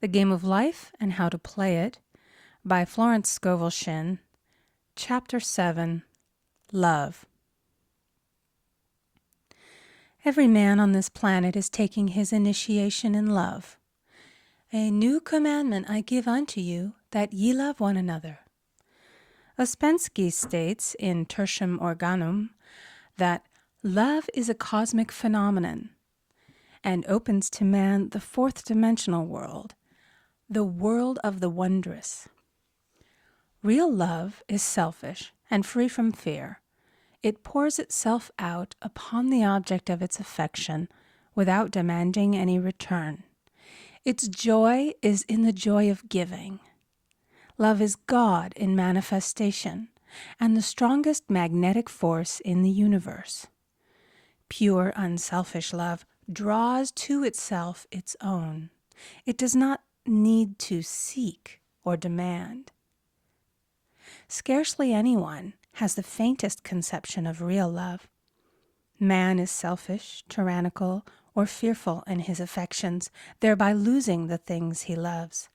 The Game of Life and How to Play It by Florence Scovel Shinn. Chapter 7, Love. Every man on this planet is taking his initiation in love. A new commandment I give unto you, that ye love one another. Ouspensky states in Tertium Organum that love is a cosmic phenomenon and opens to man the fourth dimensional world, the world of the wondrous. Real love is selfish and free from fear. It pours itself out upon the object of its affection without demanding any return. Its joy is in the joy of giving. Love is God in manifestation and the strongest magnetic force in the universe. Pure, unselfish love draws to itself its own. It does not need to seek or demand. Scarcely anyone has the faintest conception of real love. Man is selfish, tyrannical, or fearful in his affections, thereby losing the things he loves.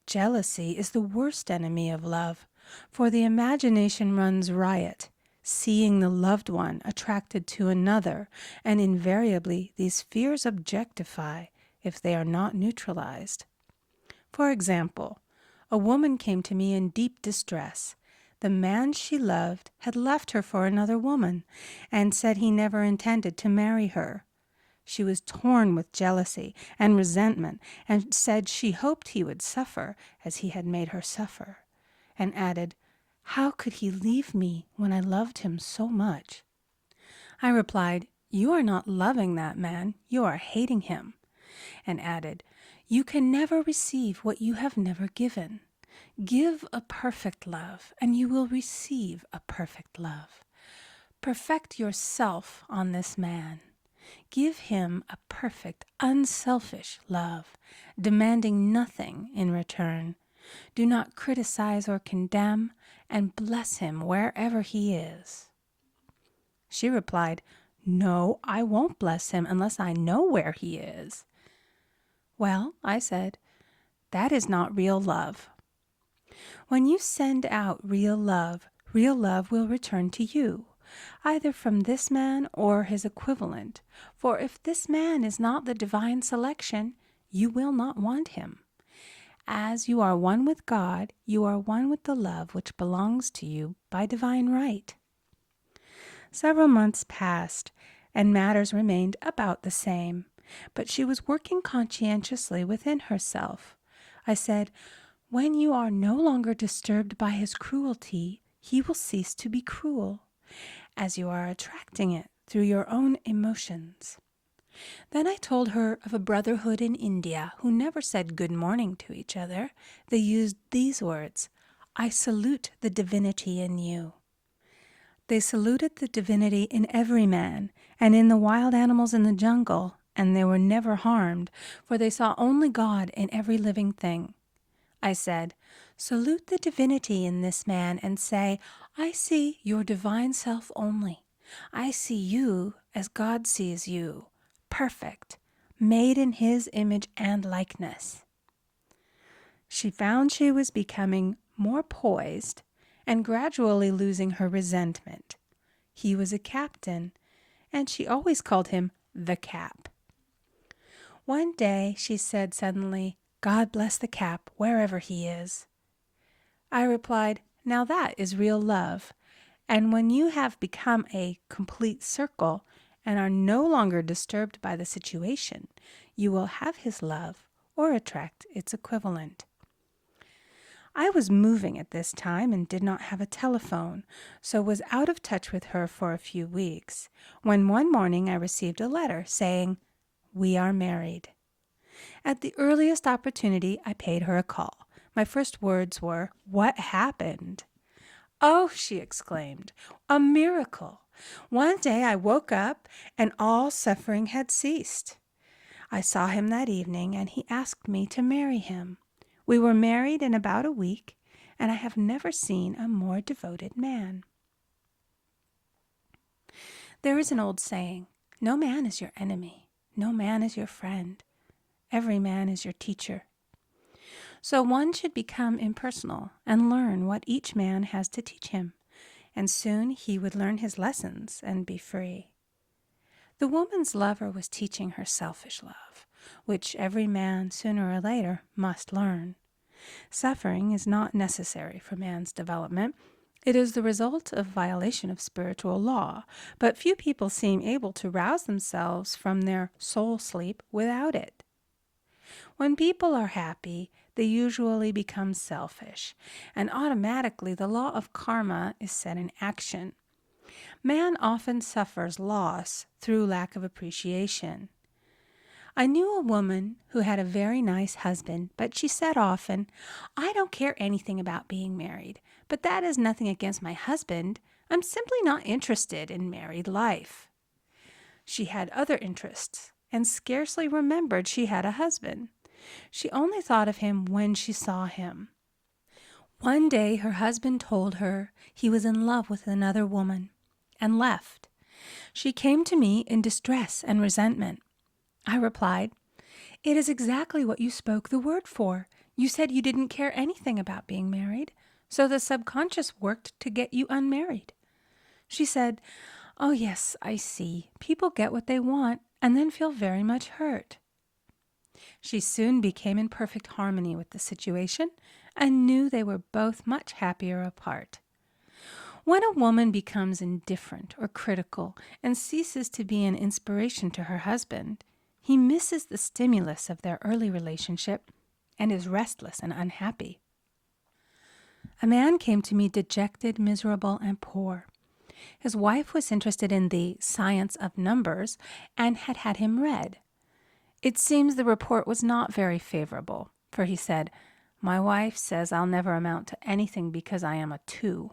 Jealousy is the worst enemy of love, for the imagination runs riot, seeing the loved one attracted to another, and invariably these fears objectify if they are not neutralized. For example, a woman came to me in deep distress. The man she loved had left her for another woman and said he never intended to marry her. She was torn with jealousy and resentment and said she hoped he would suffer as he had made her suffer, and added, "How could he leave me when I loved him so much?" I replied, "You are not loving that man, you are hating him," and added, "You can never receive what you have never given. Give a perfect love, and you will receive a perfect love. Perfect yourself on this man. Give him a perfect, unselfish love, demanding nothing in return. Do not criticize or condemn, and bless him wherever he is." She replied, "No, I won't bless him unless I know where he is." "Well," I said, "that is not real love. When you send out real love will return to you, either from this man or his equivalent. For if this man is not the divine selection, you will not want him. As you are one with God, you are one with the love which belongs to you by divine right." Several months passed, and matters remained about the same, but she was working conscientiously within herself. I said, "When you are no longer disturbed by his cruelty, he will cease to be cruel, as you are attracting it through your own emotions." Then I told her of a brotherhood in India who never said good morning to each other. They used these words, "I salute the divinity in you." They saluted the divinity in every man and in the wild animals in the jungle, and they were never harmed, for they saw only God in every living thing. I said, "Salute the divinity in this man and say, 'I see your divine self only. I see you as God sees you, perfect, made in his image and likeness.'" She found she was becoming more poised and gradually losing her resentment. He was a captain, and she always called him the Cap. One day she said suddenly, "God bless the Cap, wherever he is." I replied, "Now that is real love, and when you have become a complete circle and are no longer disturbed by the situation, you will have his love or attract its equivalent." I was moving at this time and did not have a telephone, so was out of touch with her for a few weeks, when one morning I received a letter saying, "We are married." At the earliest opportunity, I paid her a call. My first words were, "What happened?" "Oh," she exclaimed, "a miracle. One day I woke up and all suffering had ceased. I saw him that evening and he asked me to marry him. We were married in about a week, and I have never seen a more devoted man." There is an old saying, "No man is your enemy. No man is your friend. Every man is your teacher." So one should become impersonal and learn what each man has to teach him, and soon he would learn his lessons and be free. The woman's lover was teaching her selfish love, which every man sooner or later must learn. Suffering is not necessary for man's development. It is the result of violation of spiritual law, but few people seem able to rouse themselves from their soul sleep without it. When people are happy, they usually become selfish, and automatically the law of karma is set in action. Man often suffers loss through lack of appreciation. I knew a woman who had a very nice husband, but she said often, "I don't care anything about being married, but that is nothing against my husband. I'm simply not interested in married life." She had other interests and scarcely remembered she had a husband. She only thought of him when she saw him. One day her husband told her he was in love with another woman and left. She came to me in distress and resentment. I replied, "It is exactly what you spoke the word for. You said you didn't care anything about being married, so the subconscious worked to get you unmarried." She said, "Oh yes, I see. People get what they want and then feel very much hurt." She soon became in perfect harmony with the situation and knew they were both much happier apart. When a woman becomes indifferent or critical and ceases to be an inspiration to her husband, he misses the stimulus of their early relationship and is restless and unhappy. A man came to me dejected, miserable, and poor. His wife was interested in the science of numbers and had had him read. It seems the report was not very favorable, for he said, "My wife says I'll never amount to anything because I am a 2.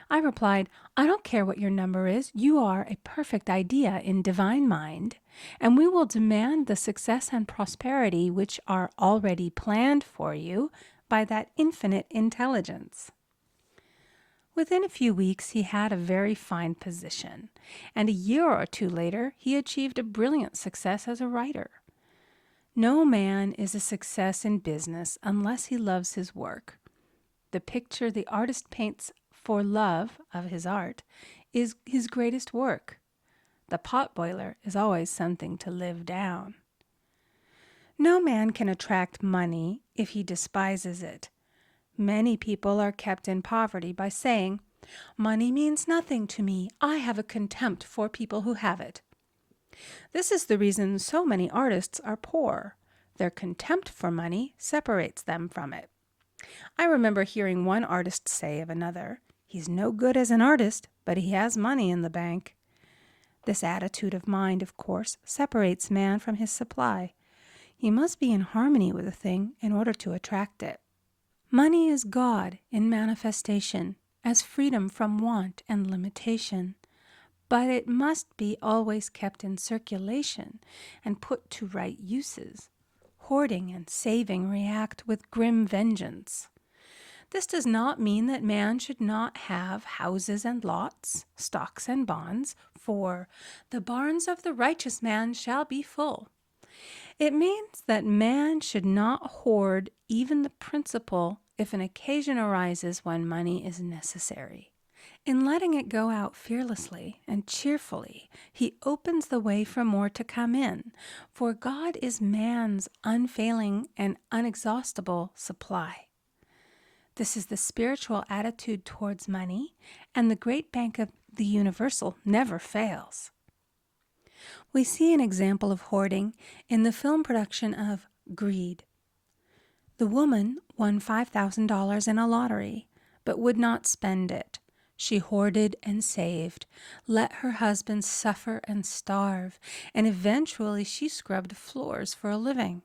I replied, "I don't care what your number is. You are a perfect idea in divine mind, and we will demand the success and prosperity which are already planned for you by that infinite intelligence." Within a few weeks, he had a very fine position, and a year or two later, he achieved a brilliant success as a writer. No man is a success in business unless he loves his work. The picture the artist paints for love of his art is his greatest work. The potboiler is always something to live down. No man can attract money if he despises it. Many people are kept in poverty by saying, "Money means nothing to me. I have a contempt for people who have it." This is the reason so many artists are poor. Their contempt for money separates them from it. I remember hearing one artist say of another, "He's no good as an artist, but he has money in the bank." This attitude of mind, of course, separates man from his supply. He must be in harmony with a thing in order to attract it. Money is God in manifestation, as freedom from want and limitation. But it must be always kept in circulation and put to right uses. Hoarding and saving react with grim vengeance. This does not mean that man should not have houses and lots, stocks and bonds, for "the barns of the righteous man shall be full." It means that man should not hoard even the principal if an occasion arises when money is necessary. In letting it go out fearlessly and cheerfully, he opens the way for more to come in, for God is man's unfailing and unexhaustible supply. This is the spiritual attitude towards money, and the great bank of the universal never fails. We see an example of hoarding in the film production of Greed. The woman won $5,000 in a lottery, but would not spend it. She hoarded and saved, let her husband suffer and starve, and eventually she scrubbed floors for a living.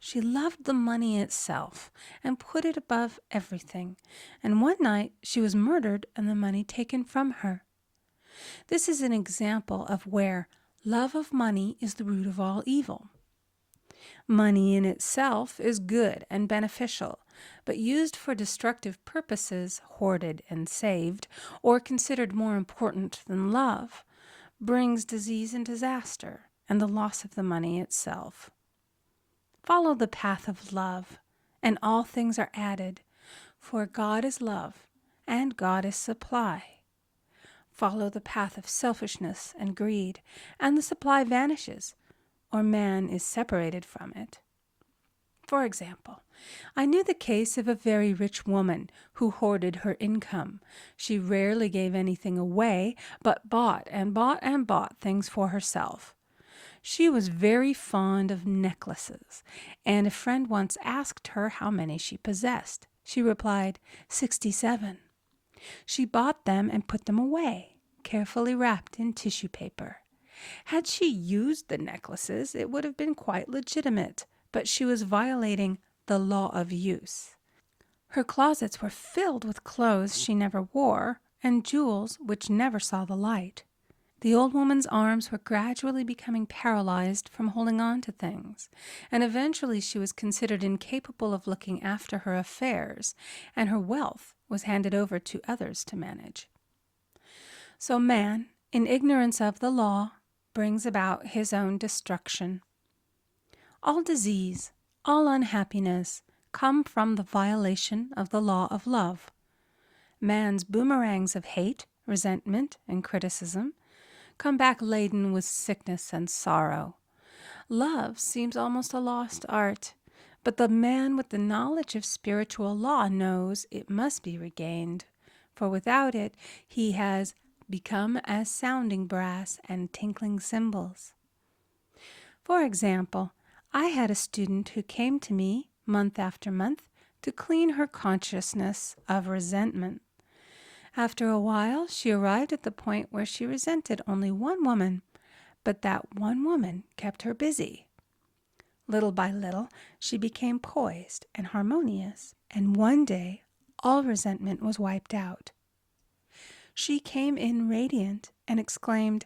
She loved the money itself and put it above everything, and one night she was murdered and the money taken from her. This is an example of where love of money is the root of all evil. Money in itself is good and beneficial, but used for destructive purposes, hoarded and saved, or considered more important than love, brings disease and disaster and the loss of the money itself. Follow the path of love, and all things are added. For God is love, and God is supply. Follow the path of selfishness and greed, and the supply vanishes, or man is separated from it. For example, I knew the case of a very rich woman who hoarded her income. She rarely gave anything away, but bought and bought and bought things for herself. She was very fond of necklaces, and a friend once asked her how many she possessed. She replied, 67. She bought them and put them away, carefully wrapped in tissue paper. Had she used the necklaces, it would have been quite legitimate, but she was violating the law of use. Her closets were filled with clothes she never wore and jewels which never saw the light. The old woman's arms were gradually becoming paralyzed from holding on to things, and eventually she was considered incapable of looking after her affairs, and her wealth was handed over to others to manage. So man, in ignorance of the law, brings about his own destruction. All disease, all unhappiness come from the violation of the law of love. Man's boomerangs of hate, resentment, and criticism come back laden with sickness and sorrow. Love seems almost a lost art, but the man with the knowledge of spiritual law knows it must be regained, for without it he has become as sounding brass and tinkling cymbals. For example, I had a student who came to me month after month to clean her consciousness of resentment. After a while, she arrived at the point where she resented only one woman, but that one woman kept her busy. Little by little, she became poised and harmonious, and one day, all resentment was wiped out. She came in radiant and exclaimed,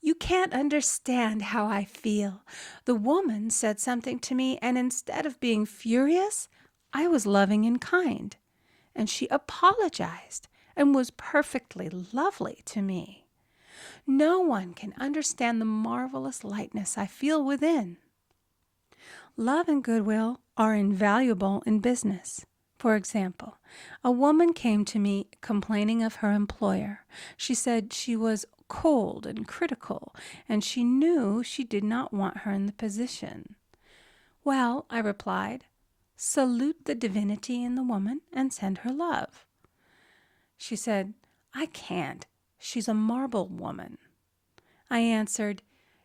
"You can't understand how I feel. The woman said something to me, and instead of being furious, I was loving and kind. And she apologized and was perfectly lovely to me. No one can understand the marvelous lightness I feel within." Love and goodwill are invaluable in business. For example, a woman came to me complaining of her employer. She said she was cold and critical, and she knew she did not want her in the position. "Well," I replied, "salute the divinity in the woman and send her love." She said, "I can't. She's a marble woman." I answered,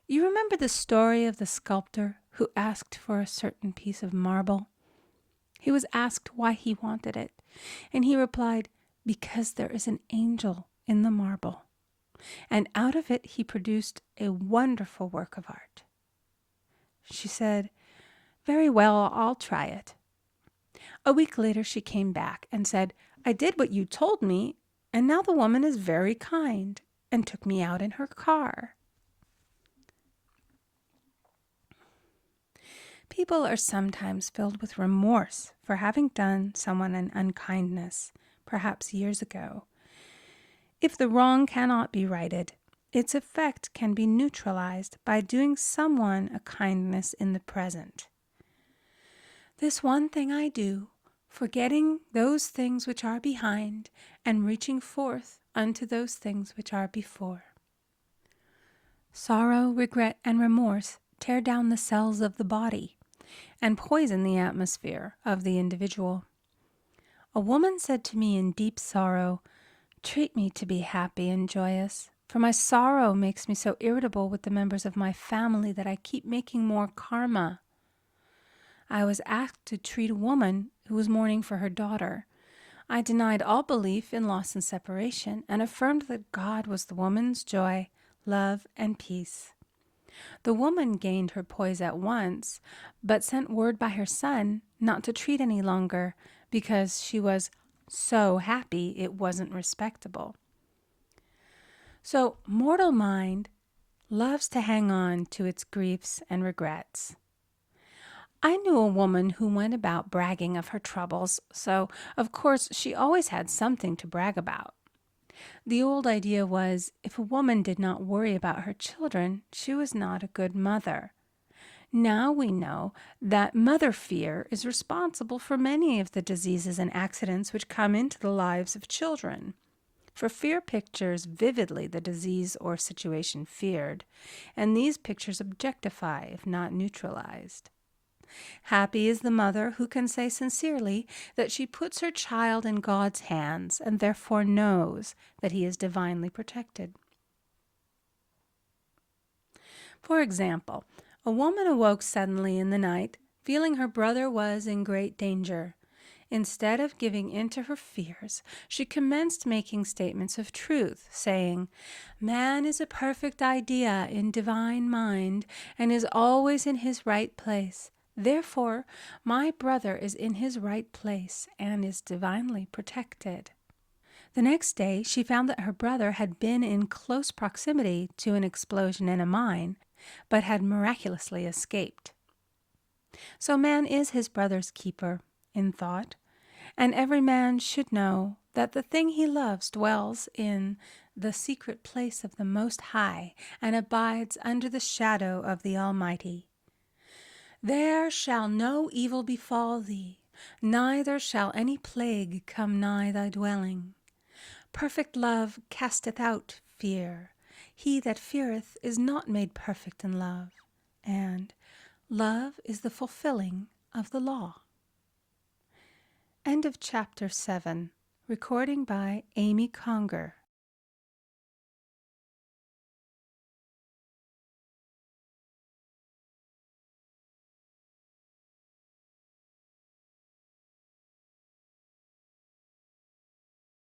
"You remember the story of the sculptor who asked for a certain piece of marble? He was asked why he wanted it, and he replied, 'Because there is an angel in the marble.' And out of it he produced a wonderful work of art." She said, "Very well, I'll try it." A week later she came back and said, "I did what you told me, and now the woman is very kind," and took me out in her car. People are sometimes filled with remorse for having done someone an unkindness, perhaps years ago. If the wrong cannot be righted, its effect can be neutralized by doing someone a kindness in the present. This one thing I do, forgetting those things which are behind, and reaching forth unto those things which are before. Sorrow, regret, and remorse tear down the cells of the body and poison the atmosphere of the individual. A woman said to me in deep sorrow, "Treat me to be happy and joyous, for my sorrow makes me so irritable with the members of my family that I keep making more karma." I was asked to treat a woman who was mourning for her daughter. I denied all belief in loss and separation and affirmed that God was the woman's joy, love, and peace. The woman gained her poise at once, but sent word by her son not to treat any longer because she was so happy it wasn't respectable. So mortal mind loves to hang on to its griefs and regrets. I knew a woman who went about bragging of her troubles, so of course she always had something to brag about. The old idea was, if a woman did not worry about her children, she was not a good mother. Now we know that mother fear is responsible for many of the diseases and accidents which come into the lives of children. For fear pictures vividly the disease or situation feared, and these pictures objectify if not neutralized. Happy is the mother who can say sincerely that she puts her child in God's hands and therefore knows that he is divinely protected. For example, a woman awoke suddenly in the night, feeling her brother was in great danger. Instead of giving in to her fears, she commenced making statements of truth, saying, "Man is a perfect idea in divine mind and is always in his right place. Therefore, my brother is in his right place and is divinely protected." The next day, she found that her brother had been in close proximity to an explosion in a mine, but had miraculously escaped. So man is his brother's keeper in thought, and every man should know that the thing he loves dwells in the secret place of the Most High and abides under the shadow of the Almighty. There shall no evil befall thee, neither shall any plague come nigh thy dwelling. Perfect love casteth out fear. He that feareth is not made perfect in love. And love is the fulfilling of the law. End of chapter 7. Recording by Amy Conger.